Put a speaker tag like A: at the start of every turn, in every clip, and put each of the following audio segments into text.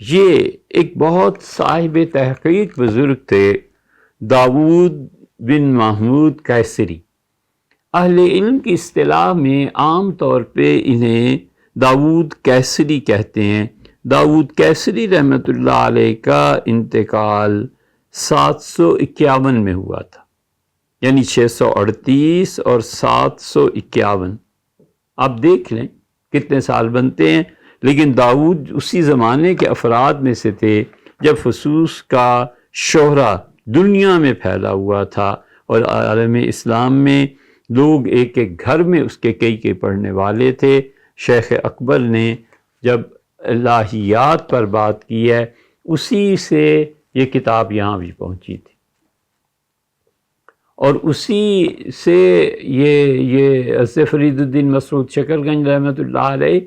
A: یہ ایک بہت صاحب تحقیق بزرگ تھے، داود بن محمود کیسری۔ اہل علم کی اصطلاح میں عام طور پہ انہیں داود کیسری کہتے ہیں۔ داود کیسری رحمۃ اللہ علیہ کا انتقال 751 میں ہوا تھا، یعنی 638 اور 751، آپ دیکھ لیں کتنے سال بنتے ہیں۔ لیکن داود اسی زمانے کے افراد میں سے تھے جب فسوس کا شہرہ دنیا میں پھیلا ہوا تھا، اور عالم اسلام میں لوگ ایک ایک گھر میں اس کے کئی پڑھنے والے تھے۔ شیخ اکبر نے جب الہیات پر بات کی ہے، اسی سے یہ کتاب یہاں بھی پہنچی تھی، اور اسی سے یہ حضرت فرید الدین مسعود شکر گنج رحمۃ اللہ علیہ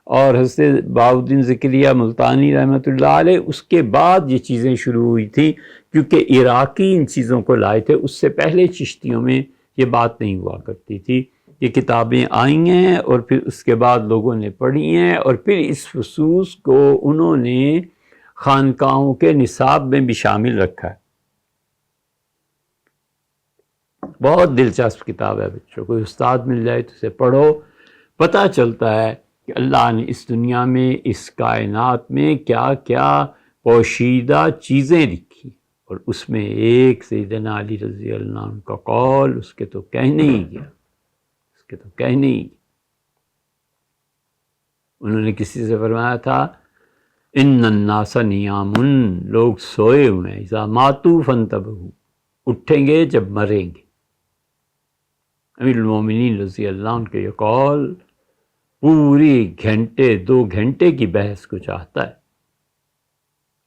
A: اور حضرت بہاؤالدین زکریا ملتانی رحمۃ اللہ علیہ، اس کے بعد یہ چیزیں شروع ہوئی تھیں، کیونکہ عراقی ان چیزوں کو لائے تھے۔ اس سے پہلے چشتیوں میں یہ بات نہیں ہوا کرتی تھی۔ یہ کتابیں آئی ہیں اور پھر اس کے بعد لوگوں نے پڑھی ہیں، اور پھر اس فصوص کو انہوں نے خانقاہوں کے نصاب میں بھی شامل رکھا ہے۔ بہت دلچسپ کتاب ہے بچوں، کوئی استاد مل جائے تو اسے پڑھو، پتہ چلتا ہے کہ اللہ نے اس دنیا میں، اس کائنات میں کیا کیا پوشیدہ چیزیں لکھی، اور اس میں ایک سیدنا علی رضی اللہ عنہ کا قول اس کے تو کہنے ہی گیا، اس کے تو کہنے ہی گیا۔ انہوں نے کسی سے فرمایا تھا، ان الناس نیام، لوگ سوئے ہوئے ہیں، اذا ماتوا فانتبہوا، اٹھیں گے جب مریں گے۔ امیر المومنین رضی اللہ عنہ کے یہ قول پوری گھنٹے 2 گھنٹے کی بحث کو چاہتا ہے۔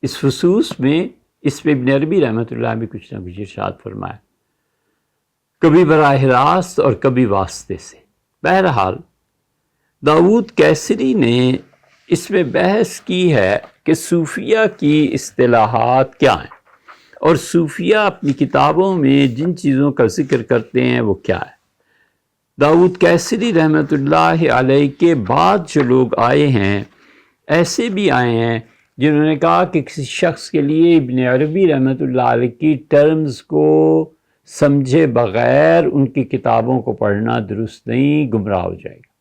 A: اس فصوص میں اس پہ ابن عربی رحمۃ اللہ بھی کچھ نہ کچھ ارشاد فرمایا، کبھی براہ راست اور کبھی واسطے سے۔ بہرحال داود کیسری نے اس میں بحث کی ہے کہ صوفیہ کی اصطلاحات کیا ہیں، اور صوفیہ اپنی کتابوں میں جن چیزوں کا ذکر کرتے ہیں وہ کیا ہے۔ داود کیسری رحمۃ اللہ علیہ کے بعد جو لوگ آئے ہیں، ایسے بھی آئے ہیں جنہوں نے کہا کہ کسی شخص کے لیے ابن عربی رحمۃ اللہ علیہ کی ٹرمز کو سمجھے بغیر ان کی کتابوں کو پڑھنا درست نہیں، گمراہ ہو جائے گا۔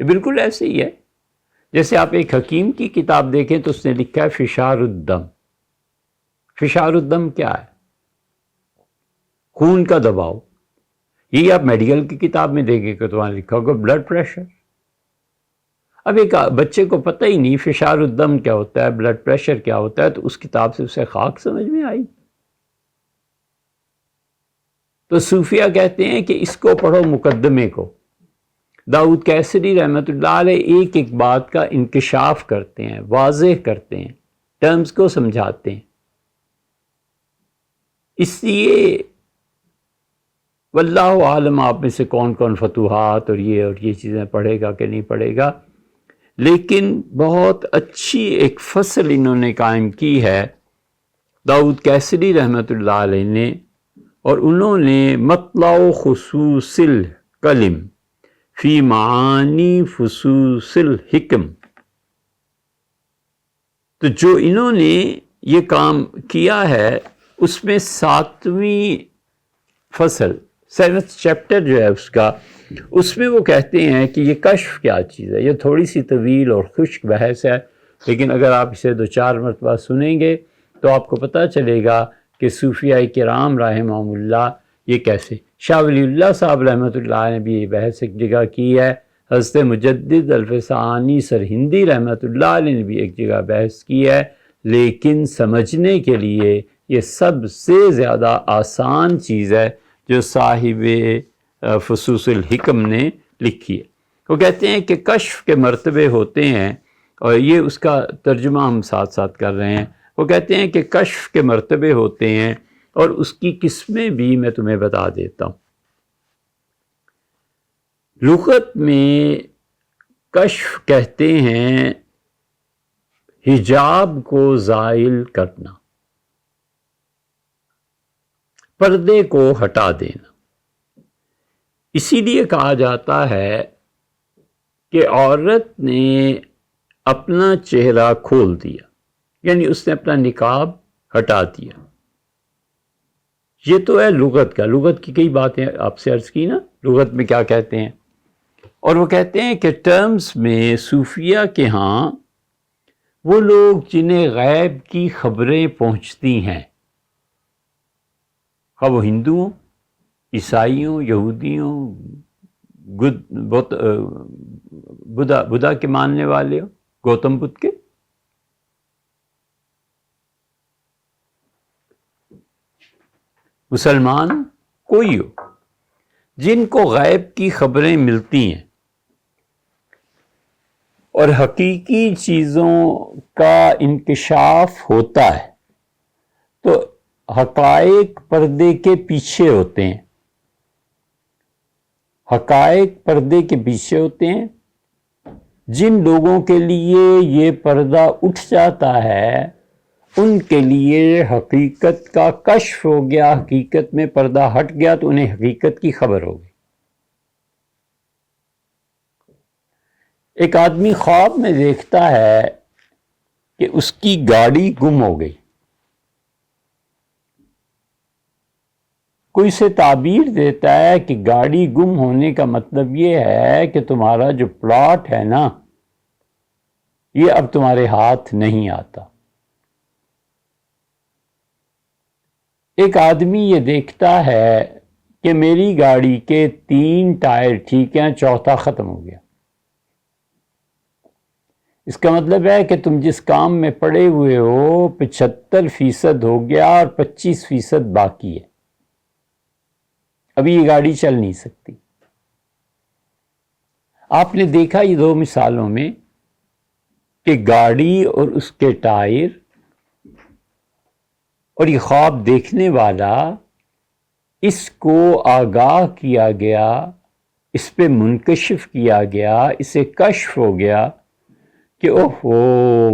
A: یہ بالکل ایسے ہی ہے جیسے آپ ایک حکیم کی کتاب دیکھیں تو اس نے لکھا ہے فشار الدم۔ فشار الدم کیا ہے؟ خون کا دباؤ۔ یہ آپ میڈیکل کی کتاب میں دیکھیں کہ تو وہاں لکھا ہوگا بلڈ پریشر۔ اب ایک بچے کو پتہ ہی نہیں فشار الدم کیا ہوتا ہے، بلڈ پریشر کیا ہوتا ہے، تو اس کتاب سے اسے خاک سمجھ میں آئی۔ تو صوفیہ کہتے ہیں کہ اس کو پڑھو مقدمے کو۔ داود کیسری رحمۃ اللہ علیہ ایک ایک بات کا انکشاف کرتے ہیں، واضح کرتے ہیں، ٹرمز کو سمجھاتے ہیں۔ اس لیے واللہ عالم آپ میں سے کون کون فتوحات اور یہ چیزیں پڑھے گا کہ نہیں پڑھے گا، لیکن بہت اچھی ایک فصل انہوں نے قائم کی ہے داود کیسری رحمۃ اللہ علیہ نے، اور انہوں نے مطلع خصوص الکلم فی معانی فصوص الحکم، تو جو انہوں نے یہ کام کیا ہے اس میں 7ویں فصل 7th چیپٹر جو ہے اس میں وہ کہتے ہیں کہ یہ کشف کیا چیز ہے۔ یہ تھوڑی سی طویل اور خشک بحث ہے، لیکن اگر آپ اسے 2-4 مرتبہ سنیں گے تو آپ کو پتہ چلے گا کہ صوفیہ کرام رحمہم اللہ یہ کیسے۔ شاہ ولی اللہ صاحب رحمۃ اللہ نے بھی یہ بحث ایک جگہ کی ہے، حضرت مجدد الفسانی سرہندی رحمۃ اللہ علیہ نے بھی ایک جگہ بحث کی ہے، لیکن سمجھنے کے لیے یہ سب سے زیادہ آسان چیز ہے جو صاحب فصوص الحکم نے لکھی ہے۔ وہ کہتے ہیں کہ کشف کے مرتبے ہوتے ہیں، اور یہ اس کا ترجمہ ہم ساتھ ساتھ کر رہے ہیں۔ وہ کہتے ہیں کہ کشف کے مرتبے ہوتے ہیں اور اس کی قسمیں بھی میں تمہیں بتا دیتا ہوں۔ لغت میں کشف کہتے ہیں حجاب کو زائل کرنا، پردے کو ہٹا دینا۔ اسی لیے کہا جاتا ہے کہ عورت نے اپنا چہرہ کھول دیا، یعنی اس نے اپنا نقاب ہٹا دیا۔ یہ تو ہے لغت کا، لغت کی کئی باتیں آپ سے عرض کی نا، لغت میں کیا کہتے ہیں، اور وہ کہتے ہیں کہ ٹرمز میں صوفیہ کے ہاں وہ لوگ جنہیں غیب کی خبریں پہنچتی ہیں، خواہ وہ ہندو ہوں، عیسائی ہوں، یہودی ہوں، بدھا کے ماننے والے ہوں، گوتم بدھ کے، مسلمان کوئی ہو، جن کو غیب کی خبریں ملتی ہیں اور حقیقی چیزوں کا انکشاف ہوتا ہے، تو حقائق پردے کے پیچھے ہوتے ہیں، حقائق پردے کے پیچھے ہوتے ہیں۔ جن لوگوں کے لیے یہ پردہ اٹھ جاتا ہے ان کے لیے حقیقت کا کشف ہو گیا، حقیقت میں پردہ ہٹ گیا تو انہیں حقیقت کی خبر ہو گئی۔ ایک آدمی خواب میں دیکھتا ہے کہ اس کی گاڑی گم ہو گئی، کوئی سے تعبیر دیتا ہے کہ گاڑی گم ہونے کا مطلب یہ ہے کہ تمہارا جو پلاٹ ہے نا یہ اب تمہارے ہاتھ نہیں آتا۔ ایک آدمی یہ دیکھتا ہے کہ میری گاڑی کے 3 ٹائر ٹھیک ہیں، چوتھا ختم ہو گیا۔ اس کا مطلب ہے کہ تم جس کام میں پڑے ہوئے ہو 75% ہو گیا اور 25% باقی ہے، ابھی یہ گاڑی چل نہیں سکتی۔ آپ نے دیکھا یہ 2 مثالوں میں کہ گاڑی اور اس کے ٹائر اور یہ خواب دیکھنے والا، اس کو آگاہ کیا گیا، اس پہ منکشف کیا گیا، اسے کشف ہو گیا کہ اوہو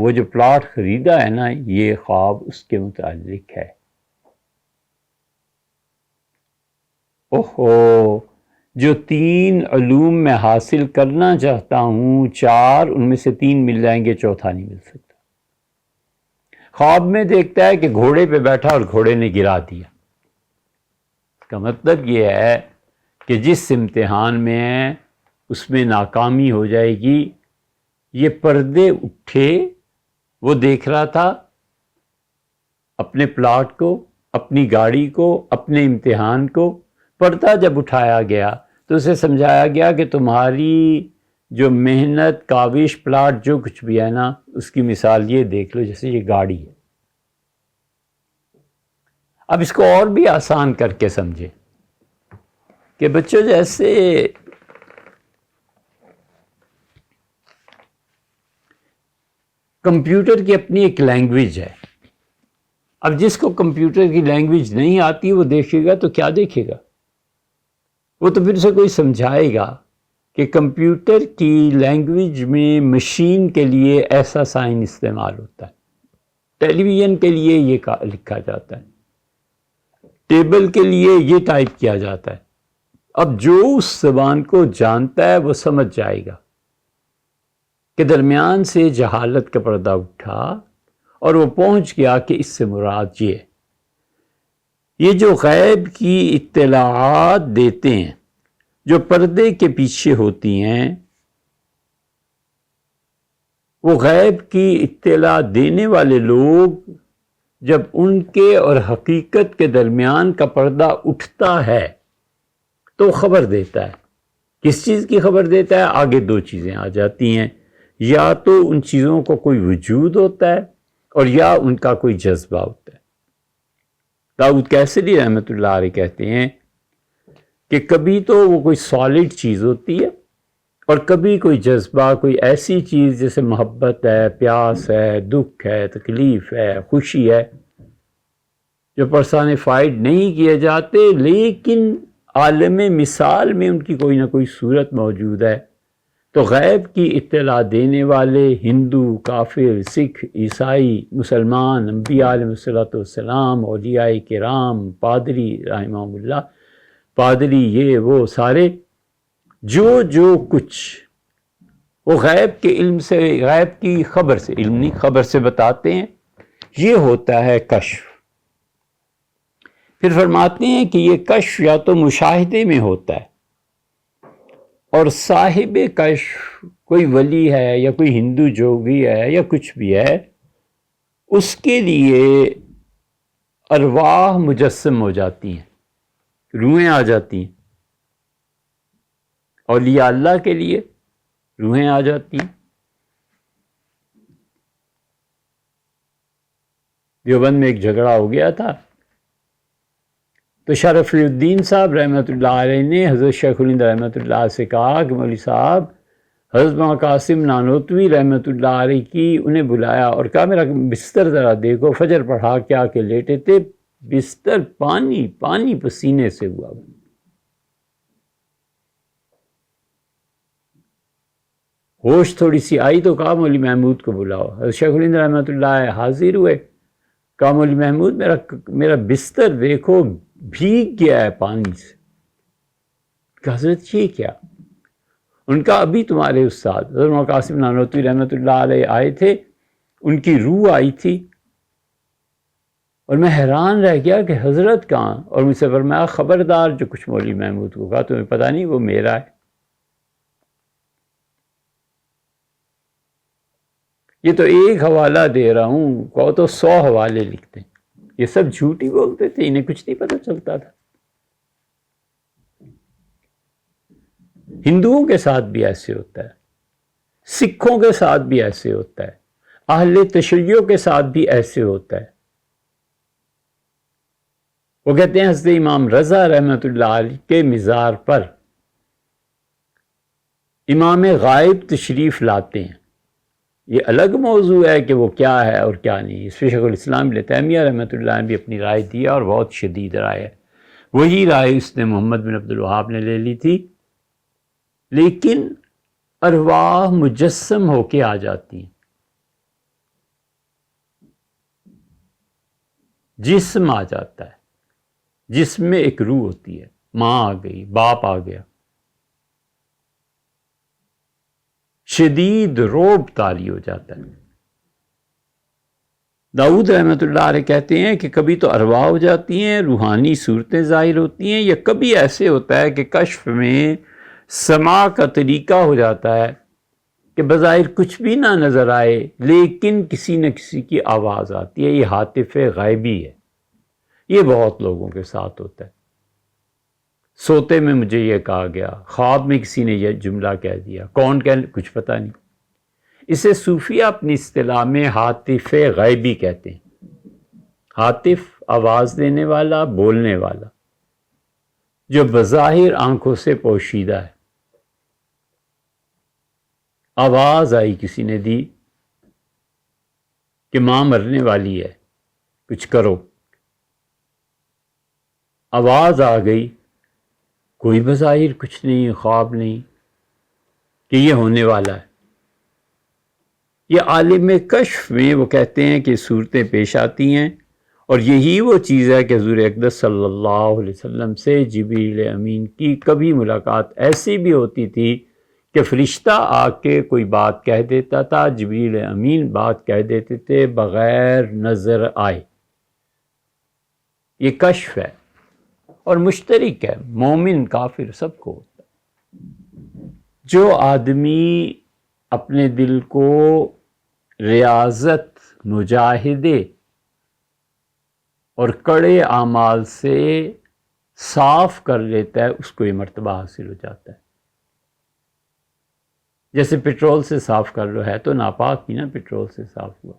A: وہ جو پلاٹ خریدا ہے نا یہ خواب اس کے متعلق ہے، اوہو جو 3 علوم میں حاصل کرنا چاہتا ہوں 4 ان میں سے 3 مل جائیں گے، چوتھا نہیں مل سکتا۔ خواب میں دیکھتا ہے کہ گھوڑے پہ بیٹھا اور گھوڑے نے گرا دیا۔ اس کا مطلب یہ ہے کہ جس امتحان میں ہے اس میں ناکامی ہو جائے گی۔ یہ پردے اٹھے، وہ دیکھ رہا تھا اپنے پلاٹ کو، اپنی گاڑی کو، اپنے امتحان کو، پردہ جب اٹھایا گیا تو اسے سمجھایا گیا کہ تمہاری جو محنت، کاوش، پلاٹ جو کچھ بھی ہے نا اس کی مثال یہ دیکھ لو جیسے یہ گاڑی ہے۔ اب اس کو اور بھی آسان کر کے سمجھے کہ بچوں جیسے کمپیوٹر کی اپنی ایک لینگویج ہے، اب جس کو کمپیوٹر کی لینگویج نہیں آتی وہ دیکھے گا تو کیا دیکھے گا؟ وہ تو پھر اسے کوئی سمجھائے گا کہ کمپیوٹر کی لینگویج میں مشین کے لیے ایسا سائن استعمال ہوتا ہے، ٹیلی ویژن کے لیے یہ لکھا جاتا ہے، ٹیبل کے لیے یہ ٹائپ کیا جاتا ہے۔ اب جو اس زبان کو جانتا ہے وہ سمجھ جائے گا کہ درمیان سے جہالت کا پردہ اٹھا اور وہ پہنچ گیا کہ اس سے مراد یہ ہے۔ یہ جو غیب کی اطلاعات دیتے ہیں جو پردے کے پیچھے ہوتی ہیں، وہ غیب کی اطلاع دینے والے لوگ جب ان کے اور حقیقت کے درمیان کا پردہ اٹھتا ہے تو خبر دیتا ہے۔ کس چیز کی خبر دیتا ہے؟ آگے 2 چیزیں آ جاتی ہیں، یا تو ان چیزوں کو کوئی وجود ہوتا ہے اور یا ان کا کوئی جذبہ ہوتا ہے۔ داؤد کیسری رحمۃ اللہ علیہ کہتے ہیں کہ کبھی تو وہ کوئی سالڈ چیز ہوتی ہے اور کبھی کوئی جذبہ، کوئی ایسی چیز جیسے محبت ہے، پیاس ہے، دکھ ہے، تکلیف ہے، خوشی ہے، جو پرسانیفائڈ نہیں کیے جاتے لیکن عالم مثال میں ان کی کوئی نہ کوئی صورت موجود ہے۔ تو غیب کی اطلاع دینے والے ہندو، کافر، سکھ، عیسائی، مسلمان، انبیاء علیہ السلام، اولیاء کرام، پادری رحمہم اللہ، پادری یہ وہ سارے جو کچھ وہ غیب کے علم سے، غیب کی خبر سے، علم نہیں خبر سے بتاتے ہیں، یہ ہوتا ہے کشف۔ پھر فرماتے ہیں کہ یہ کشف یا تو مشاہدے میں ہوتا ہے، اور صاحب کشف کوئی ولی ہے یا کوئی ہندو جوگی ہے یا کچھ بھی ہے، اس کے لیے ارواح مجسم ہو جاتی ہیں، روحیں آ جاتی ہیں۔ اولیاء اللہ کے لیے روحیں آ جاتی ہیں۔ دیوبند میں ایک جھگڑا ہو گیا تھا، تو شرف الدین صاحب رحمۃ اللہ علیہ نے حضرت شیخ الہند رحمۃ اللہ سے کہا کہ مولوی صاحب، حضرت مولانا قاسم نانوتوی رحمۃ اللہ علیہ کی انہیں بلایا اور کہا میرا بستر ذرا دیکھو، فجر پڑھا کے آ کے لیٹے تھے، بستر پانی پانی پسینے سے ہوا۔ ہوش تھوڑی سی آئی تو کہا مولوی محمود کو بلاؤ۔ حضرت شیخ الہند رحمۃ اللہ علیہ حاضر ہوئے، کہا مولوی محمود میرا بستر دیکھو بھیگ گیا ہے پانی سے۔ کہا حضرت یہ کیا؟ ان کا ابھی تمہارے استاد حضرت مولانا قاسم نانوتوی رحمۃ اللہ علیہ آئے تھے، ان کی روح آئی تھی، اور میں حیران رہ گیا کہ حضرت کہاں، اور مجھ سے فرمایا خبردار جو کچھ مولوی محمود کو کہا تمہیں پتہ نہیں وہ میرا ہے۔ یہ تو ایک حوالہ دے رہا ہوں، کہو تو 100 حوالے لکھتے ہیں، یہ سب جھوٹ ہی بولتے تھے، انہیں کچھ نہیں پتہ چلتا تھا۔ ہندوؤں کے ساتھ بھی ایسے ہوتا ہے، سکھوں کے ساتھ بھی ایسے ہوتا ہے، اہل تشیع کے ساتھ بھی ایسے ہوتا ہے۔ وہ کہتے ہیں حضرت امام رضا رحمۃ اللہ علیہ کے مزار پر امام غائب تشریف لاتے ہیں۔ یہ الگ موضوع ہے کہ وہ کیا ہے اور کیا نہیں، اس پہ شیخ الاسلام ابن تیمیہ رحمۃ اللہ نے بھی اپنی رائے دی اور بہت شدید رائے ہے۔ وہی رائے اس نے محمد بن عبد الوہاب نے لے لی تھی، لیکن ارواح مجسم ہو کے آ جاتی ہیں، جسم آ جاتا ہے، جسم میں ایک روح ہوتی ہے، ماں آ گئی، باپ آ گیا، شدید رعب طاری ہو جاتا ہے۔ داؤد رحمۃ اللہ علیہ کہتے ہیں کہ کبھی تو ارواح ہو جاتی ہیں، روحانی صورتیں ظاہر ہوتی ہیں، یا کبھی ایسے ہوتا ہے کہ کشف میں سماع کا طریقہ ہو جاتا ہے کہ بظاہر کچھ بھی نہ نظر آئے لیکن کسی نہ کسی کی آواز آتی ہے، یہ ہاتف غائبی ہے۔ یہ بہت لوگوں کے ساتھ ہوتا ہے، سوتے میں مجھے یہ کہا گیا، خواب میں کسی نے یہ جملہ کہہ دیا، کون کچھ پتہ نہیں۔ اسے صوفیہ اپنی اصطلاح میں ہاتف غائبی کہتے ہیں۔ ہاتف آواز دینے والا، بولنے والا، جو بظاہر آنکھوں سے پوشیدہ ہے۔ آواز آئی کسی نے دی کہ ماں مرنے والی ہے، کچھ کرو، آواز آ گئی، کوئی بظاہر کچھ نہیں، خواب نہیں کہ یہ ہونے والا ہے۔ یہ عالم کشف میں وہ کہتے ہیں کہ صورتیں پیش آتی ہیں، اور یہی وہ چیز ہے کہ حضور اقدس صلی اللہ علیہ وسلم سے جبریل امین کی کبھی ملاقات ایسی بھی ہوتی تھی کہ فرشتہ آ کے کوئی بات کہہ دیتا تھا، جبریل امین بات کہہ دیتے تھے بغیر نظر آئے۔ یہ کشف ہے اور مشترک ہے، مومن کافر سب کو ہوتا ہے۔ جو آدمی اپنے دل کو ریاضت، مجاہدے اور کڑے اعمال سے صاف کر لیتا ہے، اس کو یہ مرتبہ حاصل ہو جاتا ہے۔ جیسے پٹرول سے صاف کر لو، ہے تو ناپاک ہی نا، پٹرول سے صاف ہوا۔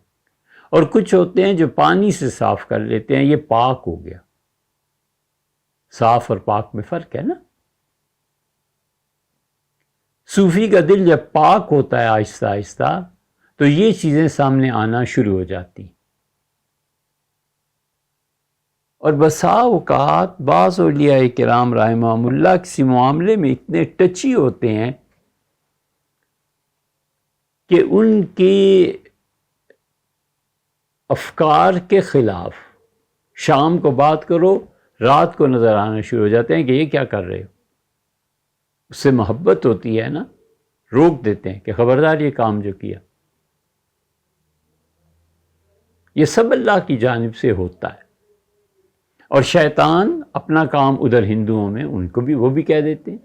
A: اور کچھ ہوتے ہیں جو پانی سے صاف کر لیتے ہیں، یہ پاک ہو گیا۔ صاف اور پاک میں فرق ہے نا۔ صوفی کا دل جب پاک ہوتا ہے آہستہ آہستہ، تو یہ چیزیں سامنے آنا شروع ہو جاتی۔ اور بسا اوقات بعض اولیاء کرام رحمہم اللہ کسی معاملے میں اتنے ٹچی ہوتے ہیں کہ ان کے افکار کے خلاف شام کو بات کرو، رات کو نظر آنا شروع ہو جاتے ہیں کہ یہ کیا کر رہے ہو۔ اس سے محبت ہوتی ہے نا، روک دیتے ہیں کہ خبردار یہ کام جو کیا. یہ سب اللہ کی جانب سے ہوتا ہے. اور شیطان اپنا کام ادھر ہندوؤں میں ان کو بھی وہ بھی کہہ دیتے ہیں.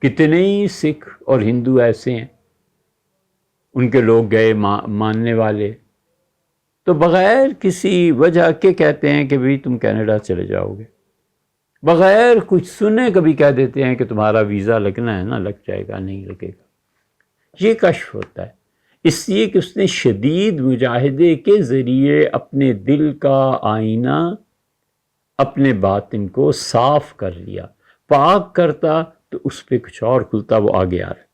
A: کتنے ہی سکھ اور ہندو ایسے ہیں ان کے لوگ گئے ماننے والے تو بغیر کسی وجہ کے کہتے ہیں کہ بھئی تم کینیڈا چلے جاؤ گے. بغیر کچھ سنے کبھی کہہ دیتے ہیں کہ تمہارا ویزا لگنا ہے نا، لگ جائے گا، نہیں لگے گا. یہ کشف ہوتا ہے اس لیے کہ اس نے شدید مجاہدے کے ذریعے اپنے دل کا آئینہ، اپنے باطن کو صاف کر لیا. پاک کرتا تو اس پہ کچھ اور کھلتا، وہ آگے آ رہا ہے.